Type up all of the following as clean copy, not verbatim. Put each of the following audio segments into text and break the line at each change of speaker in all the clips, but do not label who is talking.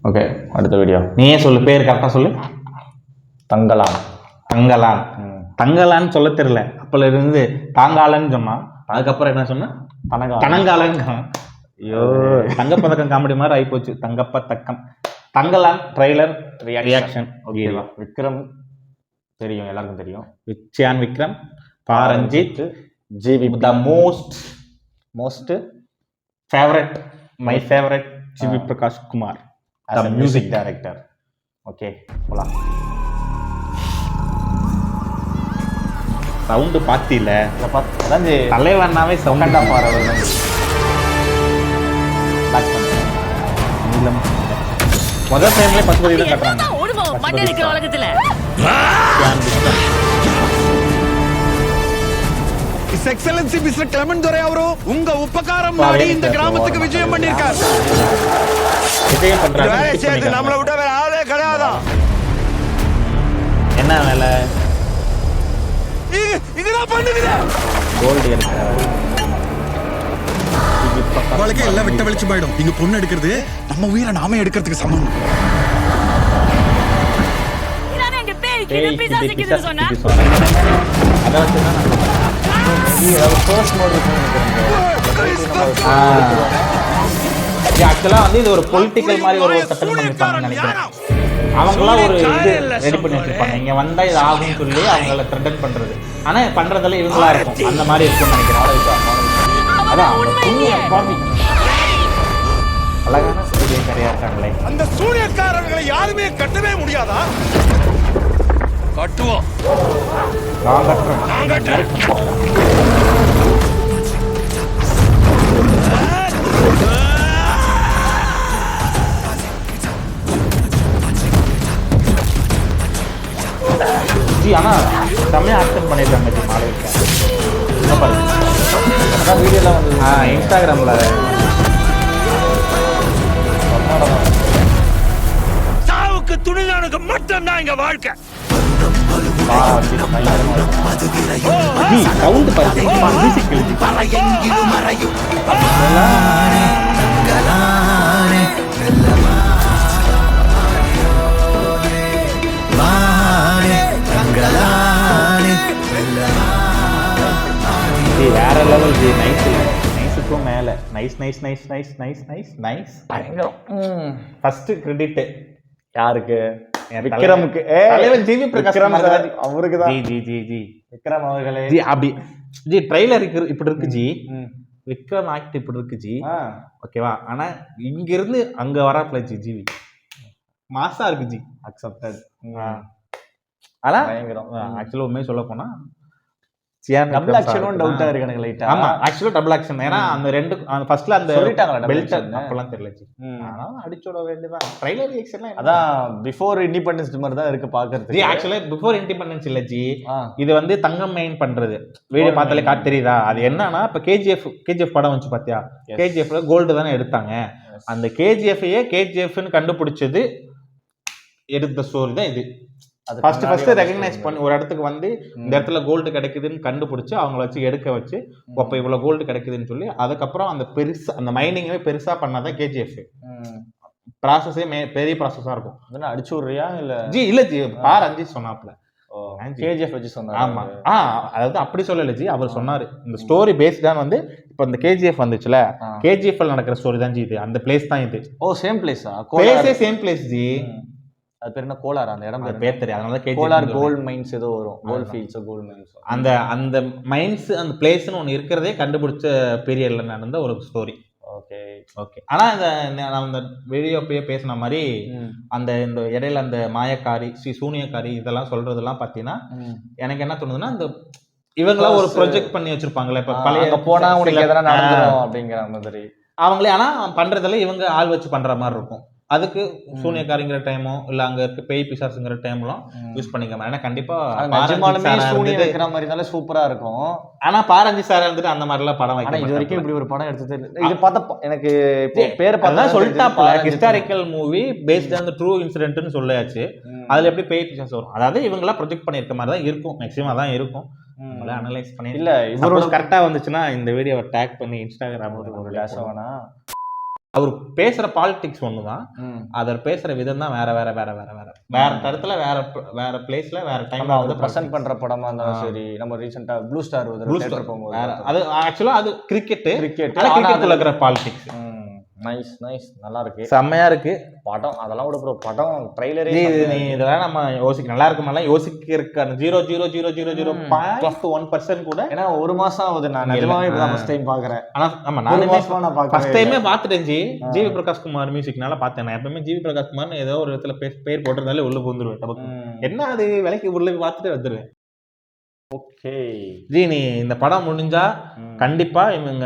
Okay, அடுத்த video நீயே சொல்லு, பேர் கரெக்டாக சொல்லு.
தங்கலான்.
தங்கலான். தங்கலான்னு சொல்ல தெரியல. அப்பல இருந்து தாங்காலன்னு சொன்னான். அதுக்கப்புறம் என்ன சொன்னா? தனங்காலன்னு. ஐயோ, தங்கப்பதக்கம் காமெடி மாதிரி ஆகி போச்சு. தங்கப்பதக்கம். Thangalaan trailer reaction. ஓகேவா?
விக்ரம் தெரியும், எல்லாருக்கும் தெரியும்.
Chiyaan Vikram, Pa Ranjith,
GV.
The most favourite, my favourite GV Prakash Kumar, the music director. Okay, போலாம். சவுண்டு பாத்தில தலைவன்னாவே சவுண்டா பாரு. முதல் டைம்ல 10 தான் கட்டுறாங்க.
His Excellency Mr. Clement Dore அவரு உங்க உபகாரம் நாடி இந்த கிராமத்துக்கு விஜயம் பண்ணிருக்கார்.
விஜயம் பண்றாங்க.
வேலை செய்து நம்மள விட வேற ஆளே கிடையாதா?
என்ன வேலை?
இதுதான் பண்ணுவீங்க.
கோல்ட் எடுக்க.
உங்களுக்கு எல்லாம் விட்ட வெளிச்சு போய்டும். இங்க பொண்ணு எடுக்கிறது நம்ம உயிரை நாமே எடுக்கிறதுக்கு சமம்.
இதானே எங்க பேய் கிட்ட பிசாசுக்கு சொன்னா.
அதாவது ஆக்சுவலா வந்து இது ஒரு பொலிட்டிக்கல் மாதிரி ஒரு கட்டம் பண்ணிருப்பாங்கன்னு நினைக்கிறேன். அவங்களாம் ஒரு இது ரெடி பண்ணி வச்சிருப்பாங்க. இங்க வந்தா இது ஆகும்னு சொல்லி அவங்கள த்ரெட்டன் பண்றது. ஆனா பண்றதுல இவங்களா இருக்கும். அந்த மாதிரி இருக்கும்னு நினைக்கிறேன். அதான் அழகான சூரியக்காரியா இருக்காங்களே.
அந்த சூரியக்காரர்களை யாருமே கட்டவே முடியாதா? கட்டுவோம்.
நான் கட்டுறேன். ஆனா செம்மையா ஆக்ஷன் பண்ணிருக்காங்க ஜி. மாளவிகா என்ன பாருங்க, அதான் வீடியோலாம் வந்து இன்ஸ்டாகிராம்ல
சாவுக்கு துணிதானுக்கு மட்டும் தான் இங்க வாழ்க்கை.
சவுண்ட் பாருங்க, மியூசிக் வேற லெவல் ஜி. நைஸுக்கும் மேல nice nice nice nice nice nice nice. First credit யாருக்கு? விக்ரமுக்கு. தலைவர் ஜிவி பிரகாஷ் அவருக்கு தான். ஜி ஜி ஜி விக்ரம் அவர்களே ஜி. அப்படி ஜி ட்ரைலர் இப்படி இருக்கு ஜி. விக்ரம் ஆக்ட் இப்படி இருக்கு ஜி. ஓகேவா? ஆனா இங்க இருந்து அங்க வராப்ல ஜி. ஜிவி மாசா இருக்கு ஜி. அக்செப்டட். ஆனா ஆக்சுவலா உண்மையை சொல்ல போனா டபுள் ஆக்ஷனும் டவுட்டா இருக்கு எனக்கு லைட்டா. ஆமா, ஆக்சுவலா டபுள் ஆக்ஷன். ஏன்னா அந்த ரெண்டு ஃபர்ஸ்ட்ல அந்த சொல்லிட்டாங்க பெல்ட் அப்பலாம் தெரியல ஜி. ஆனா அடிச்சோட வேண்டியதான். ட்ரைலர் ரியாக்ஷன்லாம் அதான் பிஃபோர் இண்டிபெண்டன்ஸ் மாதிரி தான் இருக்கு பாக்குறது ஜி. ஆக்சுவலா பிஃபோர் இண்டிபெண்டன்ஸ் இல்ல ஜி. இது வந்து தங்கம் மெயின் பண்றது. வீடியோ பார்த்தாலே காட்டு தெரியுதா? அது என்னன்னா இப்ப கேஜிஎஃப் படம் வந்து பாத்தியா? கேஜிஎஃப்ல கோல்டு தானே எடுத்தாங்க. அந்த கேஜிஎஃப்ஐயே கேஜிஎஃப்னு கண்டுபிடிச்சது எடுத்த ஸ்டோரி தான் இது. ஃபர்ஸ்ட் ரெகக்னைஸ் பண்ணி ஒரு இடத்துக்கு வந்து இந்த இடத்துல கோல்டு கிடைக்குதுன்னு கண்டுபிடிச்சு அவங்கள வச்சு எடுக்க வச்சு அப்ப இவ்வளவு கோல்டு கிடைக்குதுன்னு சொல்லி அதுக்கப்புறம் அந்த பெருசா அந்த மைனிங்கே பெருசா பண்ணாதான் கேஜிஎஃப். ப்ராசஸே பெரிய ப்ராசஸா இருக்கும். அடிச்சு விடுறியா இல்ல ஜி? இல்ல ஜி, பார் அஞ்சி சொன்னாப்ல கேஜிஎஃப் வச்சு சொன்னாரு. ஆமா, அதாவது அப்படி சொல்லல ஜி. அவர் சொன்னாரு இந்த ஸ்டோரி பேஸ்டான் வந்து இப்ப இந்த கேஜிஎஃப் வந்துச்சுல, கேஜிஎஃப்ல நடக்கிற ஸ்டோரி தான் ஜி இது. அந்த பிளேஸ் தான் இது. ஓ, சேம் பிளேஸா? பிளேஸே சேம் பிளேஸ் ஜி. அது பேர் என்ன? கோலார். அந்த இடம் பேர் தெரியும். அதனால கோலார் கோல்ட் மைன்ஸ் ஏதோ வரும். Gold fields, gold mines. அந்த மைன்ஸ் அந்த பிளேஸ்னு ஒன்று இருக்கிறதே கண்டுபிடிச்ச பீரியட்ல நடந்த ஒரு ஸ்டோரி. Okay okay. ஆனா நான் அந்த வீடியோப்பயே பேசின மாதிரி அந்த இந்த இடையில அந்த மாயக்காரி, சூனியக்காரி இதெல்லாம் சொல்றதெல்லாம் பாத்தீங்கன்னா எனக்கு என்ன தோணுதுன்னா, இந்த இவங்களா ஒரு ப்ரொஜெக்ட் பண்ணி வச்சிருப்பாங்கல்ல. இப்ப பழைய போனா உங்களுக்கு எதனா நடந்துரும் அப்படிங்கிற மாதிரி அவங்களே. ஆனா பண்றதுல இவங்க ஆள் வச்சு பண்ற மாதிரி இருக்கும். அதுக்கு சூனியக்காரிங்கிற டைமோ இல்ல அங்க இருக்க பேய் பிசாசுங்கிற டைம்லாம் யூஸ் பண்ணிக்கலாம். ஏன்னா கண்டிப்பா சூனியம் வைக்கிற மாதிரி இருந்தாலும் சூப்பரா இருக்கும். ஆனா பாரஞ்சி சார் இருந்துட்டு அந்த மாதிரி எல்லாம் படம் வைக்க இது வரைக்கும் இப்படி ஒரு படம் எடுத்தது இல்லை. இது பார்த்தா எனக்கு பேர் பார்த்தா சொல்லிட்டாப்ல historical movie based on the true இன்சிடென்ட்னு சொல்லியாச்சு. அதுல எப்படி பேய் பிசாசு வரும்? அதாவது இவங்க எல்லாம் ப்ரொஜெக்ட் பண்ணிருக்க மாதிரி தான் இருக்கும். மேக்ஸிமம் அதான் இருக்கும். அனலைஸ் பண்ணி இல்ல இவரோட கரெக்டா வந்துச்சுன்னா இந்த வீடியோவை டேக் பண்ணி இன்ஸ்டாகிராம் ஒரு அவர் பேசுற பாலிடிக்ஸ் ஒண்ணுதான், அவர் பேசுற விதம் தான் வேற வேற வேற வேற வேற வேற இடத்துல வேற வேற பிளேஸ்ல வேற டைம்ல வந்து
பிரசன்ட் பண்ற படமா இருந்தாலும் சரி. நம்ம ரீசெண்டா ப்ளூ ஸ்டார் போகும்போது
அது ஆக்சுவலா அது கிரிக்கெட்
கிரிக்கெட்
இருக்கிற பாலிடிக்ஸ்.
நைஸ் நைஸ், நல்லா இருக்கு,
செம்மையா இருக்கு
படம். அதெல்லாம் விட ப்ரோ, படம் ட்ரைலரே
நீ இதெல்லாம் நம்ம யோசிக்க நல்லா இருக்குமெல்லாம் யோசிக்கிறதுக்கான 0.00001% கூட.
ஏன்னா ஒரு மாசம் ஆகுது நான் நிஜமாவே இப்பதான் ஃபர்ஸ்ட் டைம் பாக்குறேன்.
ஆனா ஆமா, நான் ஃபர்ஸ்ட் டைமே பார்த்துட்டேன். ஜிவி பிரகாஷ் குமார் மியூசிக்னால பார்த்தேன். நான் எப்பவுமே ஜிவி பிரகாஷ் குமார் ஏதோ ஒரு இடத்துல பேர் போட்டிருந்தாலே உள்ள புந்துருவேன். என்ன அது விலைக்கு உள்ள பார்த்துட்டு வந்துருவேன்.
ஓகே
ஜி, நீ இந்த படம் முடிஞ்சா கண்டிப்பா இவங்க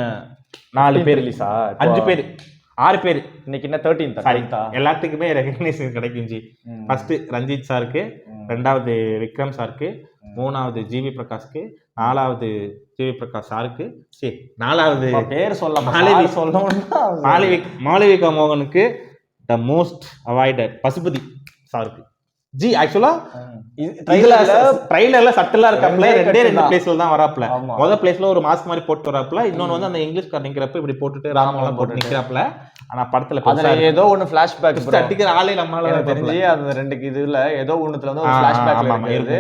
4 பேர் ரிலீஸா, 5 பேர் 6 பேர்,
இன்னைக்கு என்ன 13th
எல்லாத்துக்குமே ரெகக்னிஷன் கிடைக்கும் ஜி. ஃபர்ஸ்ட் ரஞ்சித் சாருக்கு, 2வது விக்ரம் சாருக்கு, 3வது ஜிவி பிரகாஷ்க்கு, 4வது ஜிவி பிரகாஷ் சாருக்கு, 4வது
பேர் சொல்ல
மாளவிகா மோகனுக்கு, த மோஸ்ட் அவாய்டட் பசுபதி சாருக்கு. ஜி ஆக்சுவலா இதுல ட்ரைலர்ல சட்டலா இருக்காப்ல, 2 பிளேஸ்ல தான் வராப்ல. முதல் பிளேஸ்ல ஒரு மாஸ்க் மாதிரி போட்டு வராப்ல, இன்னொன்னு வந்து அந்த இங்கிலீஷ் கார் நிக்கிறப்ப இப்படி போட்டுட்டு ராமெல்லாம் போட்டு நிக்கிறாப்ல. ஆனா படத்துல
ஏதோ ஒண்ணு பிளாஷ்பேக்
அடிக்கிற ஆளே நம்மளால
தெரிஞ்சு அந்த 2 இதுல ஏதோ ஒண்ணுத்துல வந்து ஒரு பிளாஷ்பேக் இருக்கு.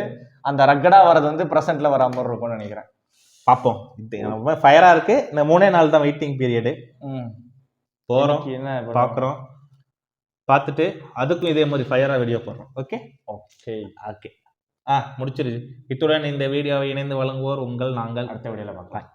அந்த ரக்கடா வரது வந்து பிரசன்ட்ல வர மாதிரி இருக்கும்னு நினைக்கிறேன்.
பாப்போம். ரொம்ப ஃபயரா இருக்கு. இந்த 3 நாள் தான் வெயிட்டிங் பீரியட். போறோம், என்ன பாக்குறோம், பார்த்துட்டு அதுக்கும் இதே மாதிரி ஃபயரா வீடியோ போடுறோம். ஓகே
ஓகே
ஓகே முடிச்சிருச்சு. இத்துடன் இந்த வீடியோவை இணைந்து வழங்குவோர் நாங்கள்.
அடுத்த வீடியோல பார்க்கலாம்.